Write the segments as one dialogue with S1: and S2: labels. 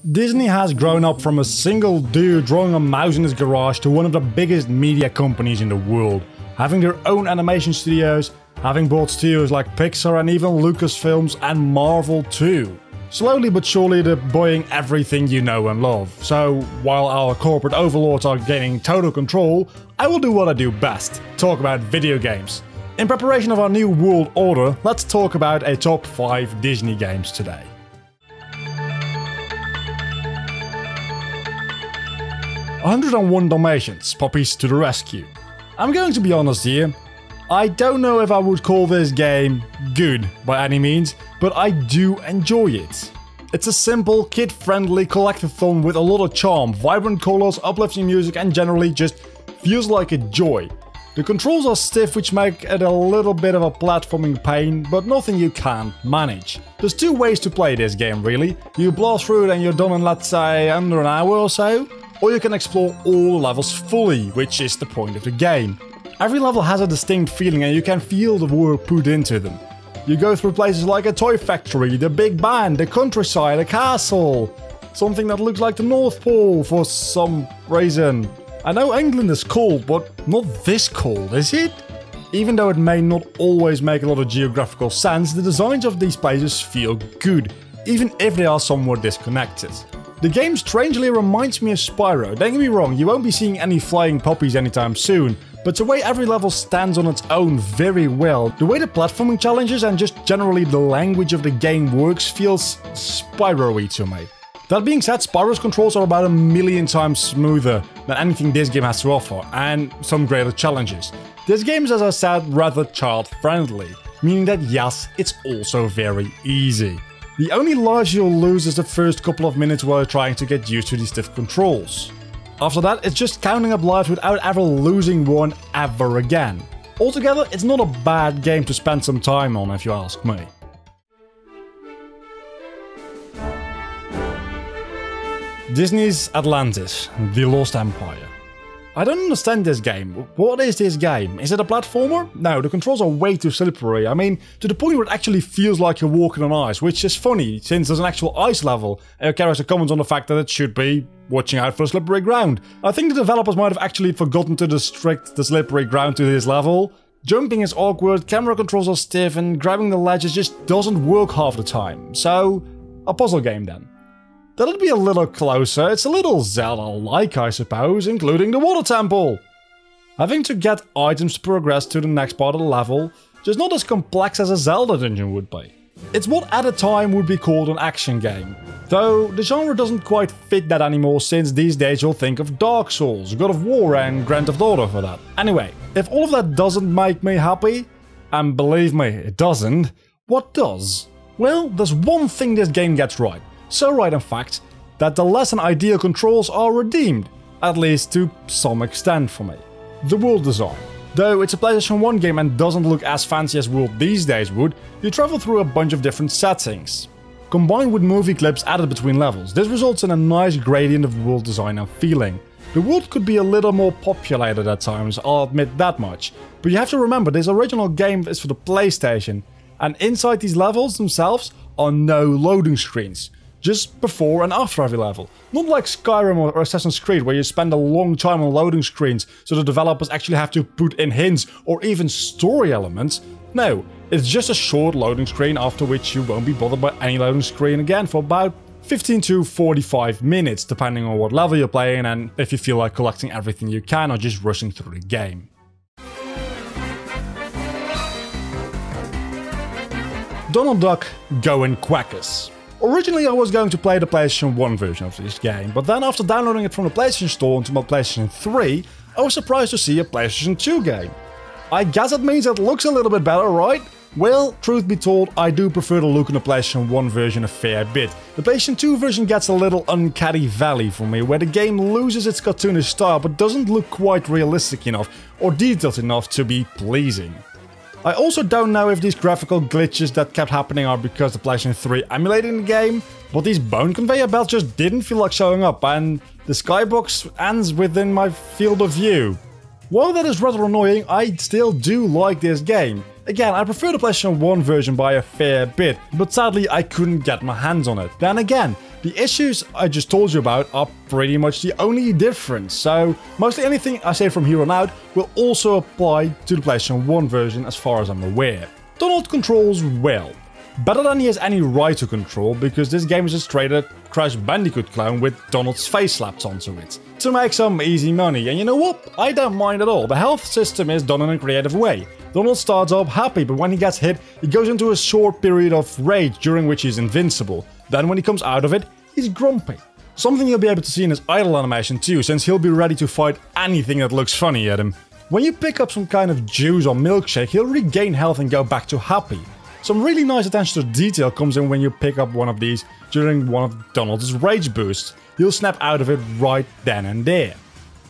S1: Disney has grown up from a single dude drawing a mouse in his garage to one of the biggest media companies in the world, having their own animation studios, having bought studios like Pixar and even Lucasfilms and Marvel too. Slowly but surely they're buying everything you know and love, so while our corporate overlords are gaining total control, I will do what I do best, talk about video games. In preparation of our new world order, let's talk about a top 5 Disney games today. 101 Dalmatians, Puppies to the rescue. I'm going to be honest here, I don't know if I would call this game good by any means, but I do enjoy it. It's a simple, kid-friendly collectathon with a lot of charm, vibrant colors, uplifting music and generally just feels like a joy. The controls are stiff, which make it a little bit of a platforming pain, but nothing you can't manage. There's 2 ways to play this game really. You blast through it and you're done in, let's say, under an hour or so. Or you can explore all the levels fully, which is the point of the game. Every level has a distinct feeling and you can feel the work put into them. You go through places like a toy factory, the big band, the countryside, a castle, something that looks like the North Pole for some reason. I know England is cold, but not this cold, is it? Even though it may not always make a lot of geographical sense, the designs of these places feel good, even if they are somewhat disconnected. The game strangely reminds me of Spyro. Don't get me wrong, you won't be seeing any flying puppies anytime soon, but the way every level stands on its own very well, the way the platforming challenges and just generally the language of the game works feels Spyro-y to me. That being said, Spyro's controls are about 1,000,000 times smoother than anything this game has to offer, and some greater challenges. This game is, as I said, rather child-friendly, meaning that yes, it's also very easy. The only lives you'll lose is the first couple of minutes while you're trying to get used to these stiff controls. After that, it's just counting up lives without ever losing one ever again. Altogether, it's not a bad game to spend some time on if you ask me. Disney's Atlantis, The Lost Empire. I don't understand this game. What is this game? Is it a platformer? No, the controls are way too slippery. I mean, to the point where it actually feels like you're walking on ice, which is funny, since there's an actual ice level, and your character comments on the fact that it should be watching out for slippery ground. I think the developers might have actually forgotten to restrict the slippery ground to this level. Jumping is awkward, camera controls are stiff, and grabbing the ledges just doesn't work half the time. So, a puzzle game then. That'll be a little closer, it's a little Zelda-like I suppose, including the water temple. Having to get items to progress to the next part of the level, just not as complex as a Zelda dungeon would be. It's what at a time would be called an action game, though the genre doesn't quite fit that anymore since these days you'll think of Dark Souls, God of War and Grand Theft Auto for that. Anyway, if all of that doesn't make me happy, and believe me, it doesn't, what does? Well, there's one thing this game gets right. So right in fact, that the less than ideal controls are redeemed, at least to some extent for me. The world design. Though it's a PlayStation 1 game and doesn't look as fancy as World these days would, you travel through a bunch of different settings. Combined with movie clips added between levels, this results in a nice gradient of world design and feeling. The world could be a little more populated at times, I'll admit that much, but you have to remember this original game is for the PlayStation, and inside these levels themselves are no loading screens. Just before and after every level. Not like Skyrim or Assassin's Creed where you spend a long time on loading screens so the developers actually have to put in hints or even story elements. No, it's just a short loading screen after which you won't be bothered by any loading screen again for about 15 to 45 minutes depending on what level you're playing and if you feel like collecting everything you can or just rushing through the game. Donald Duck Going Quackers. Originally I was going to play the PlayStation 1 version of this game, but then after downloading it from the PlayStation Store onto my PlayStation 3, I was surprised to see a PlayStation 2 game. I guess it means it looks a little bit better, right? Well, truth be told, I do prefer the look in the PlayStation 1 version a fair bit. The PlayStation 2 version gets a little uncanny valley for me, where the game loses its cartoonish style but doesn't look quite realistic enough or detailed enough to be pleasing. I also don't know if these graphical glitches that kept happening are because the PlayStation 3 emulating the game, but these bone conveyor belts just didn't feel like showing up and the skybox ends within my field of view. While that is rather annoying, I still do like this game. Again, I prefer the PlayStation 1 version by a fair bit, but sadly I couldn't get my hands on it. Then again, The issues I just told you about are pretty much the only difference, so mostly anything I say from here on out will also apply to the PlayStation 1 version as far as I'm aware. Donald controls well. Better than he has any right to control, because this game is a straight up Crash Bandicoot clone with Donald's face slapped onto it, to make some easy money, and you know what? I don't mind at all. The health system is done in a creative way. Donald starts off happy, but when he gets hit, he goes into a short period of rage during which he's invincible. Then when he comes out of it, he's grumpy. Something you'll be able to see in his idle animation too, since he'll be ready to fight anything that looks funny at him. When you pick up some kind of juice or milkshake, he'll regain health and go back to happy. Some really nice attention to detail comes in when you pick up one of these during one of Donald's rage boosts. You'll snap out of it right then and there.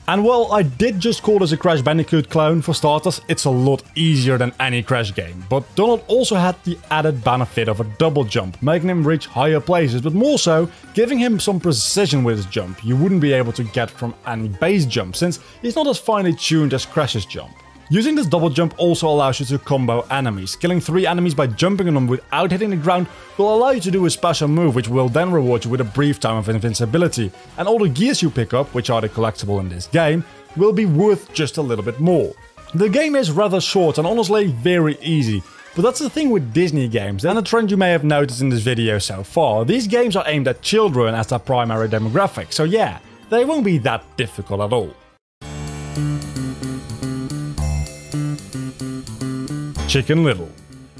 S1: And while I did just call this a Crash Bandicoot clone, for starters, it's a lot easier than any Crash game. But Donald also had the added benefit of a double jump, making him reach higher places, but more so, giving him some precision with his jump you wouldn't be able to get from any base jump, since he's not as finely tuned as Crash's jump. Using this double jump also allows you to combo enemies. Killing 3 enemies by jumping on them without hitting the ground will allow you to do a special move, which will then reward you with a brief time of invincibility. And all the gears you pick up, which are the collectible in this game, will be worth just a little bit more. The game is rather short and honestly very easy. But that's the thing with Disney games, and a trend you may have noticed in this video so far. These games are aimed at children as their primary demographic, so yeah, they won't be that difficult at all. Chicken Little.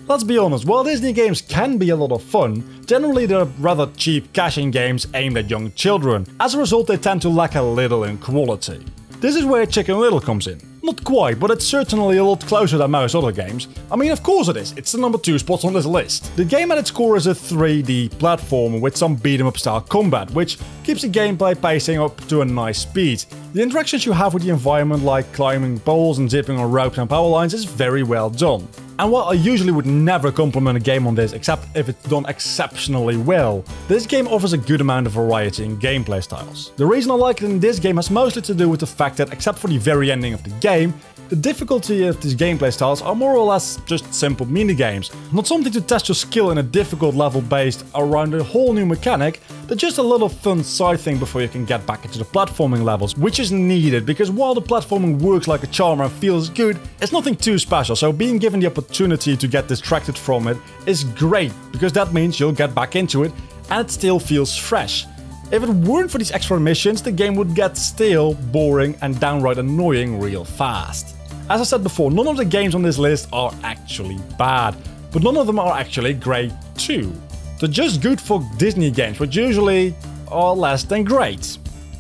S1: Let's be honest, while Disney games can be a lot of fun, generally they're rather cheap cash-in games aimed at young children. As a result, they tend to lack a little in quality. This is where Chicken Little comes in. Not quite, but it's certainly a lot closer than most other games. I mean, of course it is, it's the number 2 spot on this list. The game at its core is a 3D platformer with some beat-em-up style combat, which keeps the gameplay pacing up to a nice speed. The interactions you have with the environment, like climbing poles and zipping on ropes and power lines, is very well done. And while I usually would never compliment a game on this except if it's done exceptionally well, this game offers a good amount of variety in gameplay styles. The reason I like it in this game has mostly to do with the fact that, except for the very ending of the game, the difficulty of these gameplay styles are more or less just simple minigames, not something to test your skill in a difficult level based around a whole new mechanic, but just a little fun side thing before you can get back into the platforming levels, which is needed, because while the platforming works like a charm and feels good, it's nothing too special, so being given the opportunity to get distracted from it is great, because that means you'll get back into it and it still feels fresh. If it weren't for these extra missions, the game would get stale, boring and downright annoying real fast. As I said before, none of the games on this list are actually bad, but none of them are actually great too. They're just good for Disney games, which usually are less than great.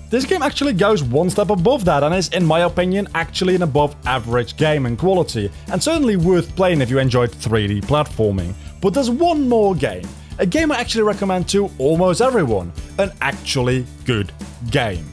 S1: This game actually goes one step above that and is, in my opinion, actually an above average game in quality, and certainly worth playing if you enjoyed 3D platforming. But there's one more game, a game I actually recommend to almost everyone, an actually good game.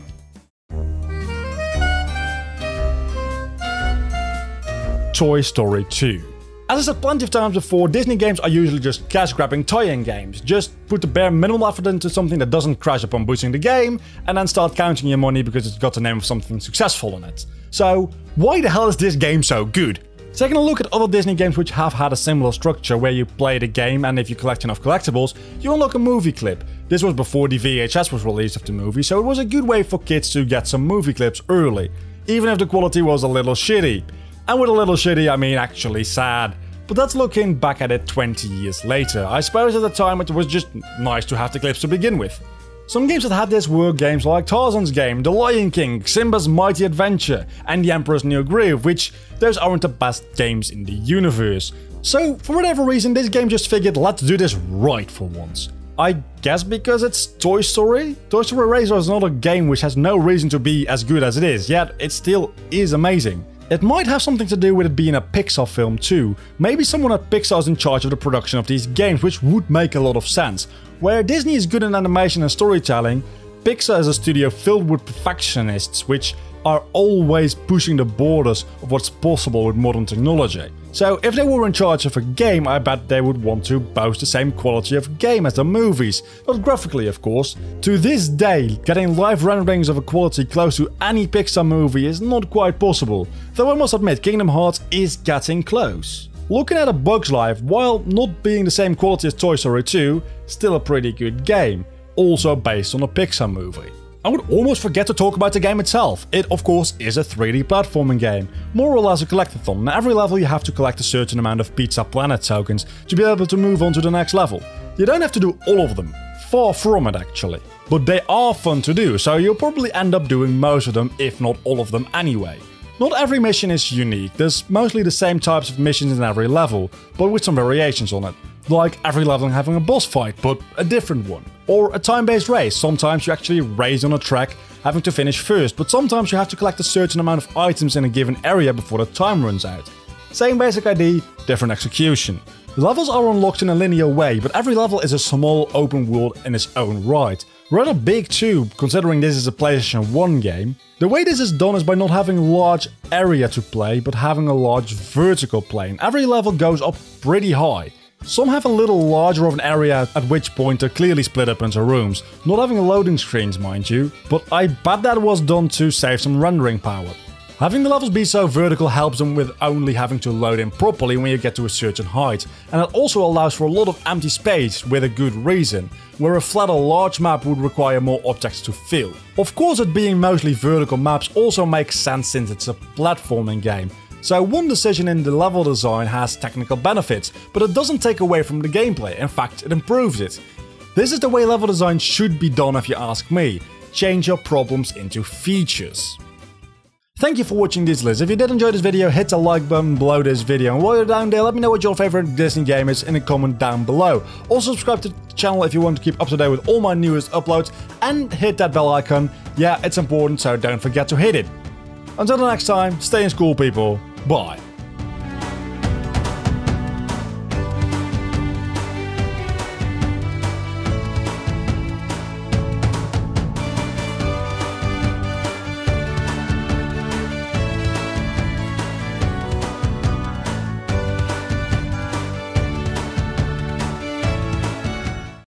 S1: Toy Story 2. As I said plenty of times before, Disney games are usually just cash-grabbing tie-in games. Just put the bare minimal effort into something that doesn't crash upon booting the game, and then start counting your money because it's got the name of something successful on it. So, why the hell is this game so good? Taking a look at other Disney games which have had a similar structure where you play the game and if you collect enough collectibles, you unlock a movie clip. This was before the VHS was released of the movie, so it was a good way for kids to get some movie clips early, even if the quality was a little shitty. And with a little shitty, I mean actually sad. But that's looking back at it 20 years later. I suppose at the time it was just nice to have the clips to begin with. Some games that had this were games like Tarzan's Game, The Lion King, Simba's Mighty Adventure, and The Emperor's New Groove, which those aren't the best games in the universe. So, for whatever reason, this game just figured, let's do this right for once. I guess because it's Toy Story? Toy Story Racer is not a game which has no reason to be as good as it is, yet it still is amazing. It might have something to do with it being a Pixar film too. Maybe someone at Pixar is in charge of the production of these games, which would make a lot of sense. Where Disney is good in animation and storytelling, Pixar is a studio filled with perfectionists, which are always pushing the borders of what's possible with modern technology. So if they were in charge of a game, I bet they would want to boast the same quality of game as the movies. Not graphically, of course. To this day, getting live renderings of a quality close to any Pixar movie is not quite possible, though I must admit Kingdom Hearts is getting close. Looking at A Bug's Life, while not being the same quality as Toy Story 2, still a pretty good game. also based on a Pixar movie. I would almost forget to talk about the game itself. It, of course, is a 3D platforming game, more or less a collectathon. In every level you have to collect a certain amount of Pizza Planet tokens to be able to move on to the next level. You don't have to do all of them, far from it actually. But they are fun to do, so you'll probably end up doing most of them, if not all of them anyway. Not every mission is unique, there's mostly the same types of missions in every level, but with some variations on it. Like every level having a boss fight, but a different one. Or a time-based race, sometimes you actually race on a track, having to finish first, but sometimes you have to collect a certain amount of items in a given area before the time runs out. Same basic idea, different execution. The levels are unlocked in a linear way, but every level is a small open world in its own right. Rather big too, considering this is a PlayStation 1 game. The way this is done is by not having a large area to play, but having a large vertical plane. Every level goes up pretty high. Some have a little larger of an area, at which point they're clearly split up into rooms, not having loading screens mind you, but I bet that was done to save some rendering power. Having the levels be so vertical helps them with only having to load in properly when you get to a certain height, and it also allows for a lot of empty space with a good reason, where a flat or large map would require more objects to fill. Of course, it being mostly vertical maps also makes sense since it's a platforming game. So one decision in the level design has technical benefits, but it doesn't take away from the gameplay, in fact it improves it. This is the way level design should be done if you ask me. Change your problems into features. Thank you for watching this list. If you did enjoy this video, hit the like button below this video, and while you're down there, let me know what your favorite Disney game is in a comment down below. Also subscribe to the channel if you want to keep up to date with all my newest uploads, and hit that bell icon. Yeah, it's important, so don't forget to hit it. Until the next time, stay in school people. Bye.